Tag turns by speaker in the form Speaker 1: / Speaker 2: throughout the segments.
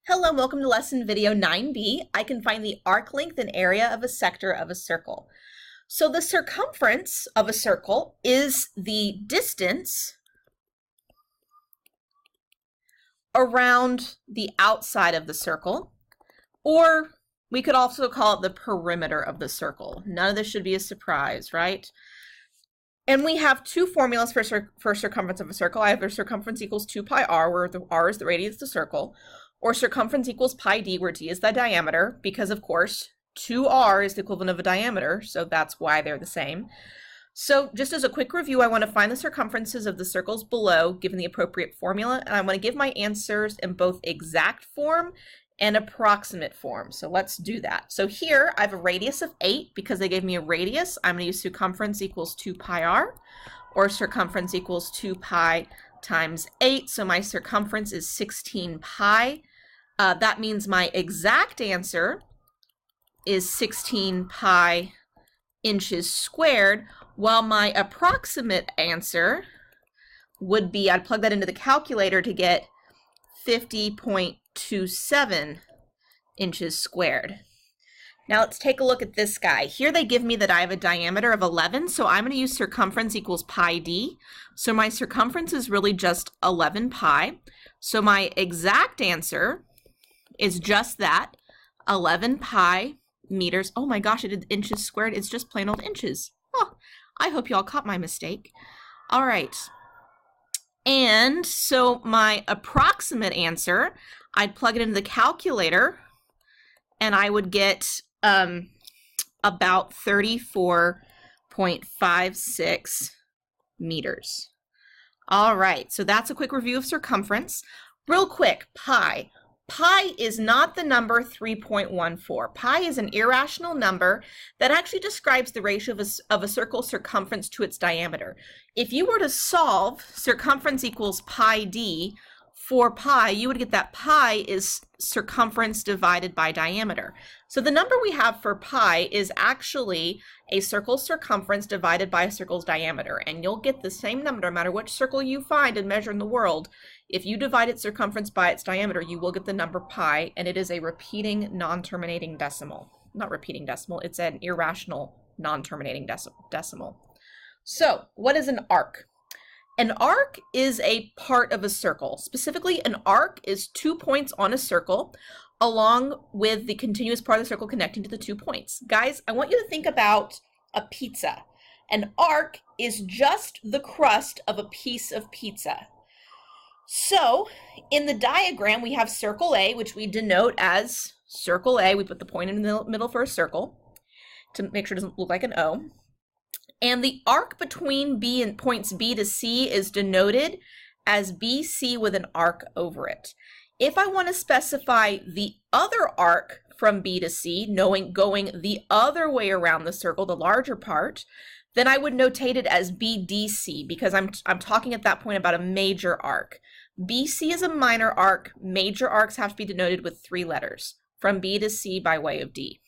Speaker 1: Hello and welcome to lesson video 9b. I can find the arc length and area of a sector of a circle. So the circumference of a circle is the distance around the outside of the circle, or we could also call it the perimeter of the circle. None of this should be a surprise, right? And we have two formulas for circumference of a circle. Either circumference equals 2 pi r, where the r is the radius of the circle, or circumference equals pi d, where d is the diameter, because of course 2r is the equivalent of a diameter, so that's why they're the same. So just as a quick review, I want to find the circumferences of the circles below given the appropriate formula, and I want to give my answers in both exact form and approximate form. So let's do that. So here I have a radius of 8 because they gave me a radius. I'm going to use circumference equals 2 pi r, or circumference equals 2 pi times 8. So my circumference is 16 pi. That means my exact answer is 16 pi inches squared, while my approximate answer would be, I'd plug that into the calculator to get 50.27 inches squared. Now let's take a look at this guy. Here they give me that I have a diameter of 11, so I'm going to use circumference equals pi d. So my circumference is really just 11 pi. So my exact answer is just that, 11 pi meters. Oh my gosh, I did inches squared. It's just plain old inches. Oh, I hope you all caught my mistake. All right. And so my approximate answer, I'd plug it into the calculator, and I would get about 34.56 meters. All right, so that's a quick review of circumference. Real quick, pi. Pi is not the number 3.14. Pi is an irrational number that actually describes the ratio of a circle's circumference to its diameter. If you were to solve circumference equals pi d for pi, you would get that pi is circumference divided by diameter. So the number we have for pi is actually a circle's circumference divided by a circle's diameter, and you'll get the same number no matter which circle you find and measure in the world. If you divide its circumference by its diameter, you will get the number pi, and it is a repeating non-terminating decimal. Not repeating decimal, it's an irrational non-terminating decimal. So what is an arc? An arc is a part of a circle. Specifically, an arc is 2 points on a circle along with the continuous part of the circle connecting to the 2 points. Guys, I want you to think about a pizza. An arc is just the crust of a piece of pizza. So in the diagram, we have circle A, which we denote as circle A. We put the point in the middle for a circle to make sure it doesn't look like an O. And the arc between B and points B to C is denoted as BC with an arc over it. If I want to specify the other arc from B to C, going the other way around the circle, the larger part, then I would notate it as BDC because I'm talking at that point about a major arc. BC is a minor arc. Major arcs have to be denoted with 3 letters from B to C by way of D.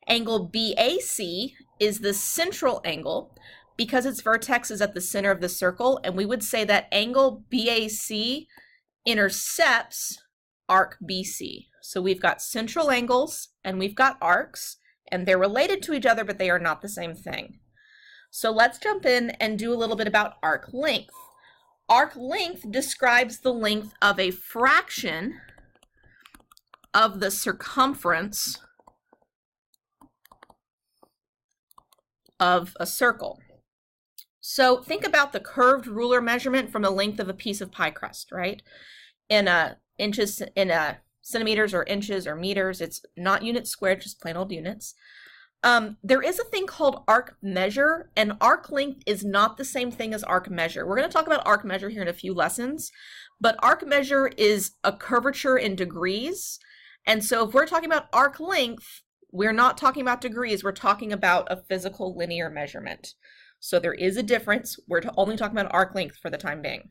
Speaker 1: Angle BAC is the central angle because its vertex is at the center of the circle, and we would say that angle BAC intercepts arc BC. So we've got central angles and we've got arcs, and they're related to each other, but they are not the same thing. So let's jump in and do a little bit about arc length. Arc length describes the length of a fraction of the circumference of a circle. So think about the curved ruler measurement from the length of a piece of pie crust, right? In centimeters or inches or meters. It's not units squared, just plain old units. There is a thing called arc measure, and arc length is not the same thing as arc measure. We're going to talk about arc measure here in a few lessons, but arc measure is a curvature in degrees. And so if we're talking about arc length, we're not talking about degrees, we're talking about a physical linear measurement. So there is a difference. We're only talking about arc length for the time being.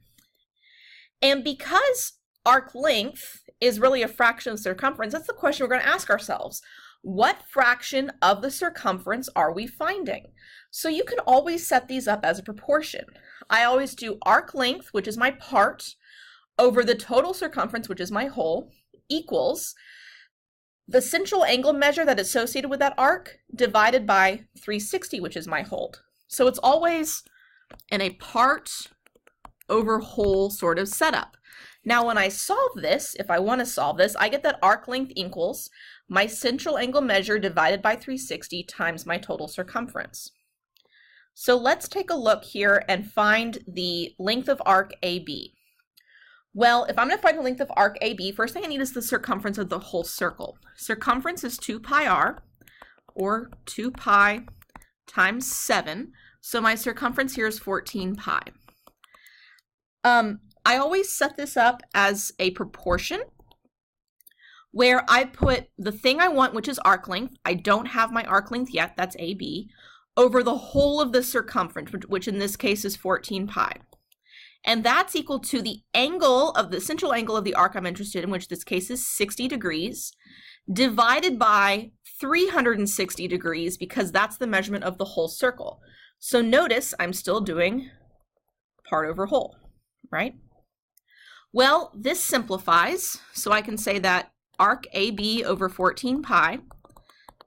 Speaker 1: And because arc length is really a fraction of circumference, that's the question we're going to ask ourselves. What fraction of the circumference are we finding? So you can always set these up as a proportion. I always do arc length, which is my part, over the total circumference, which is my whole, equals the central angle measure that is associated with that arc divided by 360, which is my hold. So it's always in a part over whole sort of setup. Now when I solve this, if I want to solve this, I get that arc length equals my central angle measure divided by 360 times my total circumference. So let's take a look here and find the length of arc AB. Well, if I'm going to find the length of arc AB, first thing I need is the circumference of the whole circle. Circumference is 2 pi r, or 2 pi times 7. So my circumference here is 14 pi. I always set this up as a proportion where I put the thing I want, which is arc length. I don't have my arc length yet, that's AB, over the whole of the circumference, which in this case is 14 pi. And that's equal to the angle of the central angle of the arc I'm interested in, which this case is 60 degrees, divided by 360 degrees, because that's the measurement of the whole circle. So notice I'm still doing part over whole, right? Well, this simplifies, so I can say that arc AB over 14 pi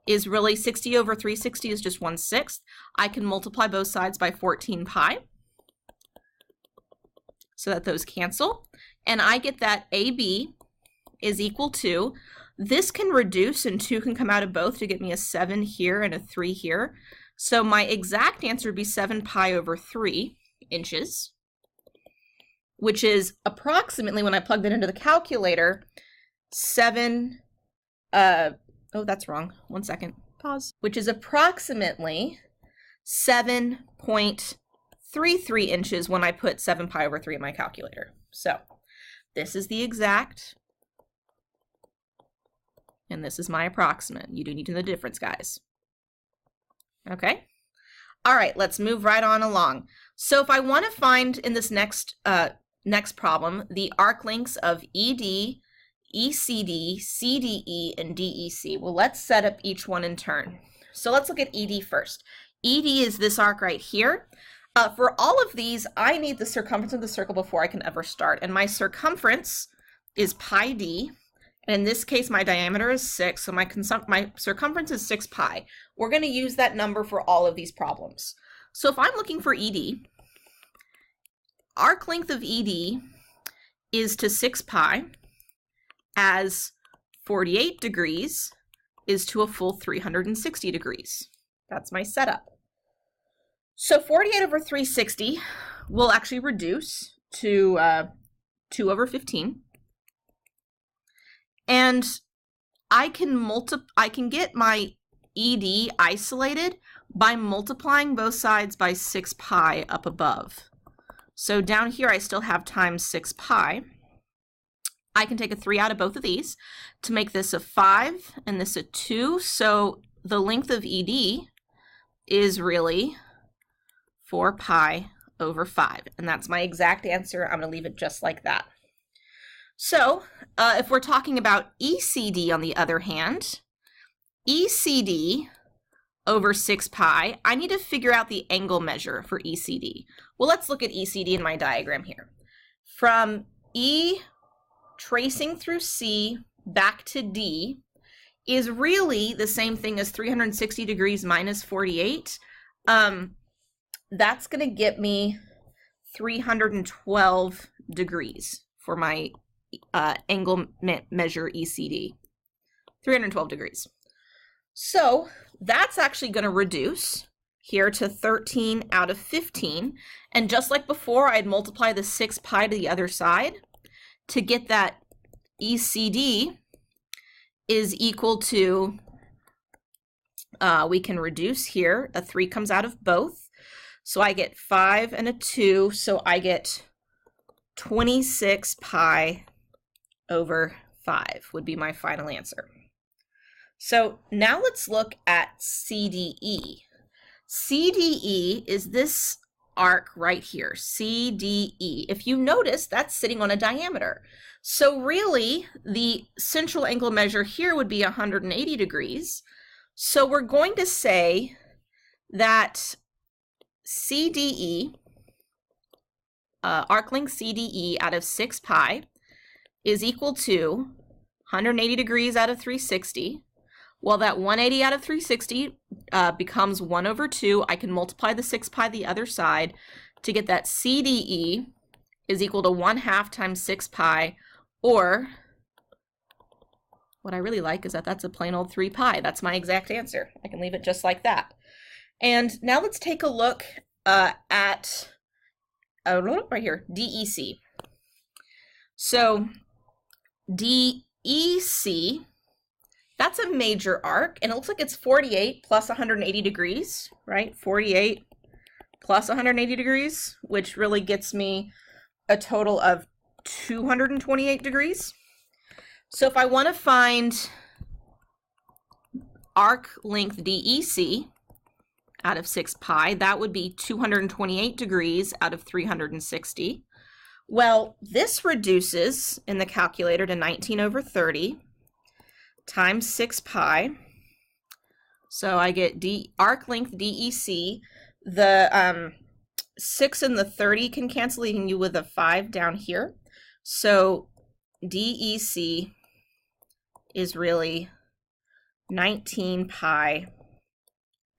Speaker 1: is really 60 over 360 is just 1/6. I can multiply both sides by 14 pi so that those cancel. And I get that AB is equal to, this can reduce and 2 can come out of both to get me a 7 here and a 3 here. So my exact answer would be 7 pi over 3 inches, which is approximately, when I plug that into the calculator, oh, that's wrong. 1 second. Pause. Which is approximately 7.33 inches when I put 7 pi over 3 in my calculator. So this is the exact, and this is my approximate. You do need to know the difference, guys. Okay. All right, let's move right on along. So if I want to find in this next problem the arc lengths of ED, ECD, CDE, and DEC. Well, let's set up each one in turn. So let's look at ED first. ED is this arc right here. For all of these, I need the circumference of the circle before I can ever start. And my circumference is pi d. And in this case, my diameter is 6. So my circumference is 6 pi. We're going to use that number for all of these problems. So if I'm looking for ED, arc length of ED is to 6 pi, as 48 degrees is to a full 360 degrees. That's my setup. So 48 over 360 will actually reduce to 2 over 15. And I can get my ED isolated by multiplying both sides by 6 pi up above. So down here I still have times 6 pi. I can take a 3 out of both of these to make this a 5 and this a 2. So the length of ED is really 4 pi over 5. And that's my exact answer. I'm going to leave it just like that. So if we're talking about ECD on the other hand, ECD over 6 pi, I need to figure out the angle measure for ECD. Well, let's look at ECD in my diagram here. From E tracing through C back to D is really the same thing as 360 degrees minus 48. That's going to get me 312 degrees for my angle measure ECD. 312 degrees. So that's actually going to reduce here to 13 out of 15. And just like before, I'd multiply the 6 pi to the other side to get that ECD is equal to, we can reduce here, a 3 comes out of both. So I get 5 and a 2, so I get 26 pi over 5 would be my final answer. So now let's look at CDE. CDE is this arc right here, CDE. If you notice, that's sitting on a diameter. So really, the central angle measure here would be 180 degrees. So we're going to say that CDE, arc length CDE out of 6 pi is equal to 180 degrees out of 360. Well, that 180 out of 360 becomes 1 over 2. I can multiply the 6 pi the other side to get that CDE is equal to 1/2 times 6 pi, or what I really like is that that's a plain old 3 pi. That's my exact answer. I can leave it just like that. And now let's take a look at right here, DEC. So DEC, that's a major arc, and it looks like it's 48 plus 180 degrees, right? 48 plus 180 degrees, which really gets me a total of 228 degrees. So if I want to find arc length DEC out of 6 pi, that would be 228 degrees out of 360. Well, this reduces in the calculator to 19 over 30 times 6 pi. So I get arc length DEC. The 6 and the 30 can cancel, leaving you with a 5 down here. So DEC is really 19 pi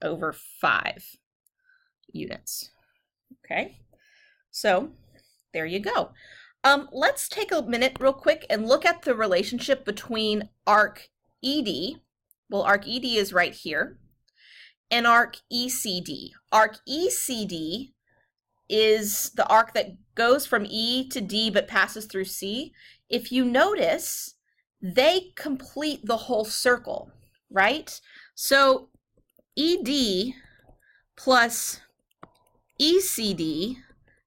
Speaker 1: over 5 units. Okay, so there you go. Let's take a minute real quick and look at the relationship between arc ED, well, arc ED is right here, and arc ECD. Arc ECD is the arc that goes from E to D but passes through C. If you notice, they complete the whole circle, right? So ED plus ECD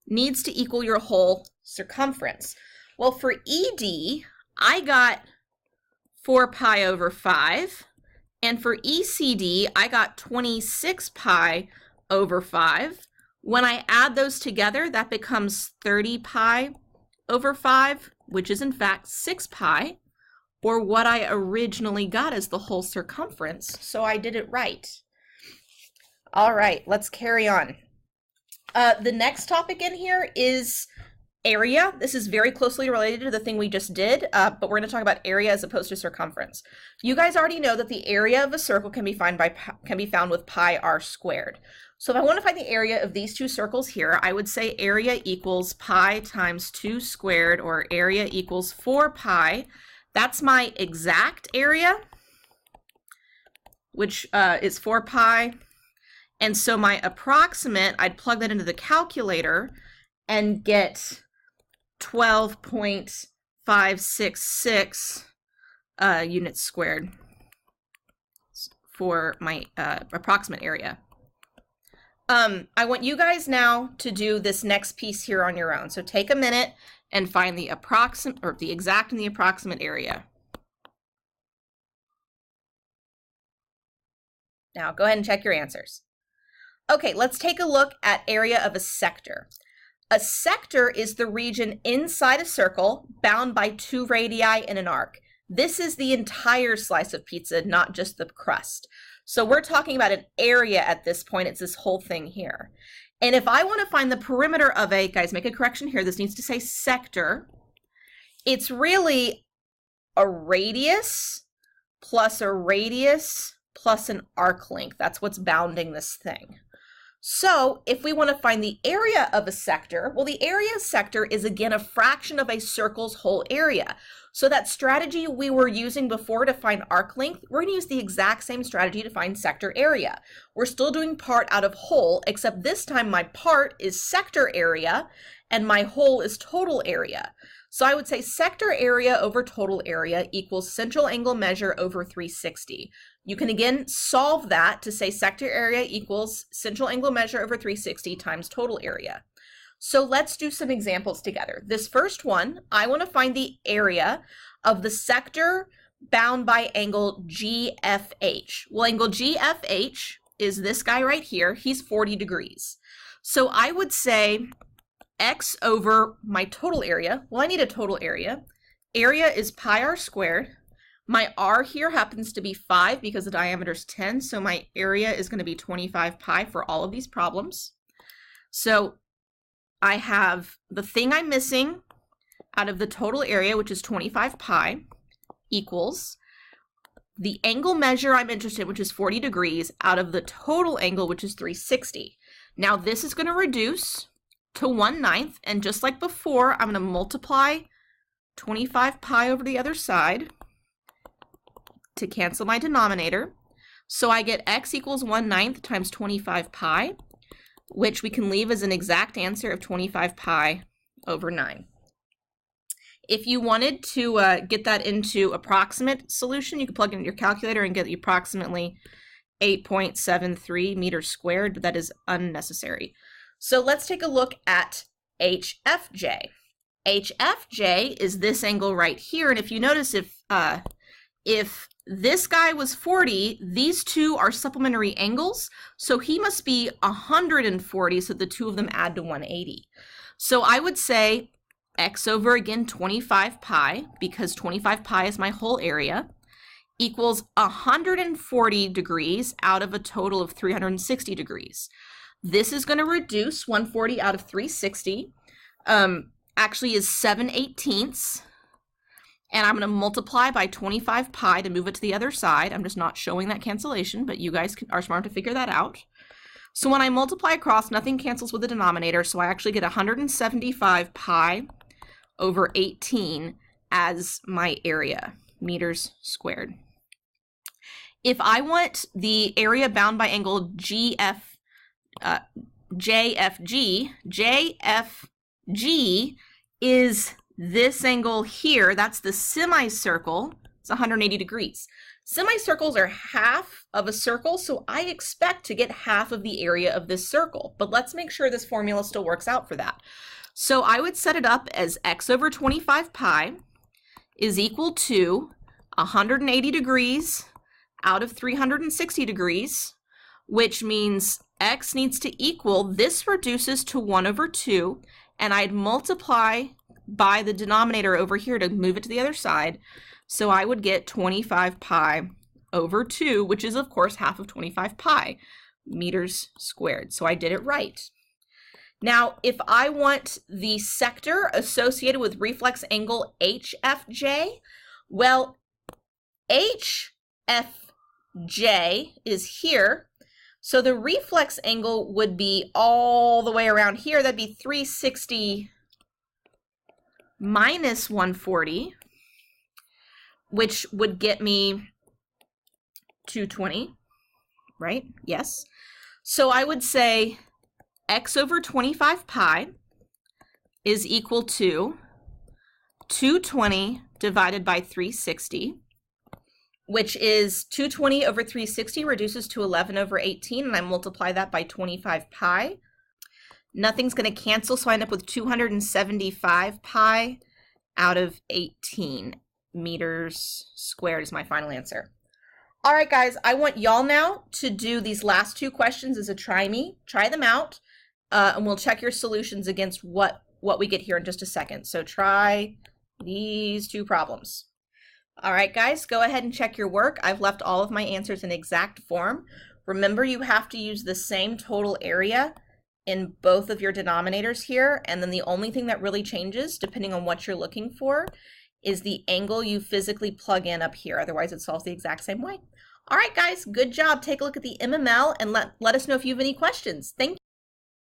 Speaker 1: needs to equal your whole circumference. Well, for ED, I got 4 pi over 5, and for ECD, I got 26 pi over 5. When I add those together, that becomes 30 pi over 5, which is in fact 6 pi, or what I originally got as the whole circumference, so I did it right. All right, let's carry on. The next topic in here is area. This is very closely related to the thing we just did, but we're going to talk about area as opposed to circumference. You guys already know that the area of a circle can be found with pi r squared. So if I want to find the area of these two circles here, I would say area equals pi times 2 squared, or area equals 4 pi. That's my exact area, which is 4 pi. And so my approximate, I'd plug that into the calculator and get 12.566 units squared for my approximate area. I want you guys now to do this next piece here on your own. So take a minute and find the approximate, or the exact and the approximate area. Now go ahead and check your answers. Okay, let's take a look at area of a sector. A sector is the region inside a circle bound by 2 radii in an arc. This is the entire slice of pizza, not just the crust. So we're talking about an area at this point. It's this whole thing here. And if I want to find the perimeter of a, guys, make a correction here. This needs to say sector. It's really a radius plus an arc length. That's what's bounding this thing. So if we want to find the area of a sector, well, the area sector is again a fraction of a circle's whole area. So that strategy we were using before to find arc length, we're going to use the exact same strategy to find sector area. We're still doing part out of whole, except this time my part is sector area and my whole is total area. So I would say sector area over total area equals central angle measure over 360. You can again solve that to say sector area equals central angle measure over 360 times total area. So let's do some examples together. This first one, I want to find the area of the sector bound by angle GFH. Well, angle GFH is this guy right here. He's 40 degrees. So I would say x over my total area. Well, I need a total area. Area is pi r squared. My r here happens to be 5 because the diameter is 10, so my area is going to be 25 pi for all of these problems. So I have the thing I'm missing out of the total area, which is 25 pi, equals the angle measure I'm interested in, which is 40 degrees, out of the total angle, which is 360. Now this is going to reduce to 1/9, and just like before, I'm going to multiply 25 pi over the other side to cancel my denominator. So I get x equals 1/9 times 25 pi, which we can leave as an exact answer of 25 pi over 9. If you wanted to get that into approximate solution, you could plug in your calculator and get approximately 8.73 meters squared, but that is unnecessary. So let's take a look at HFJ. HFJ is this angle right here, and if you notice, if this guy was 40, these two are supplementary angles, so he must be 140, so the two of them add to 180. So I would say x over, again, 25 pi, because 25 pi is my whole area, equals 140 degrees out of a total of 360 degrees. This is going to reduce 140 out of 360, actually is 7/18, and I'm going to multiply by 25 pi to move it to the other side. I'm just not showing that cancellation, but you guys are smart to figure that out. So when I multiply across, nothing cancels with the denominator, so I actually get 175 pi over 18 as my area, meters squared. If I want the area bound by angle JFG, JFG is this angle here. That's the semicircle. It's 180 degrees. Semicircles are half of a circle, so I expect to get half of the area of this circle. But let's make sure this formula still works out for that. So I would set it up as x over 25 pi is equal to 180 degrees out of 360 degrees, which means x needs to equal, this reduces to 1 over 2, and I'd multiply by the denominator over here to move it to the other side. So I would get 25 pi over 2, which is, of course, half of 25 pi meters squared. So I did it right. Now, if I want the sector associated with reflex angle HFJ, well, HFJ is here, so the reflex angle would be all the way around here. That'd be 360 minus 140, which would get me 220, right? Yes. So I would say x over 25 pi is equal to 220 divided by 360, which is 220 over 360 reduces to 11 over 18, and I multiply that by 25 pi. Nothing's going to cancel, so I end up with 275 pi out of 18 meters squared is my final answer. All right, guys, I want y'all now to do these last two questions as a try me. Try them out, and we'll check your solutions against what we get here in just a second. So try these two problems. All right, guys, go ahead and check your work. I've left all of my answers in exact form. Remember, you have to use the same total area in both of your denominators here, and then the only thing that really changes, depending on what you're looking for, is the angle you physically plug in up here. Otherwise, it solves the exact same way. All right, guys, good job. Take a look at the MML and let us know if you have any questions. Thank you.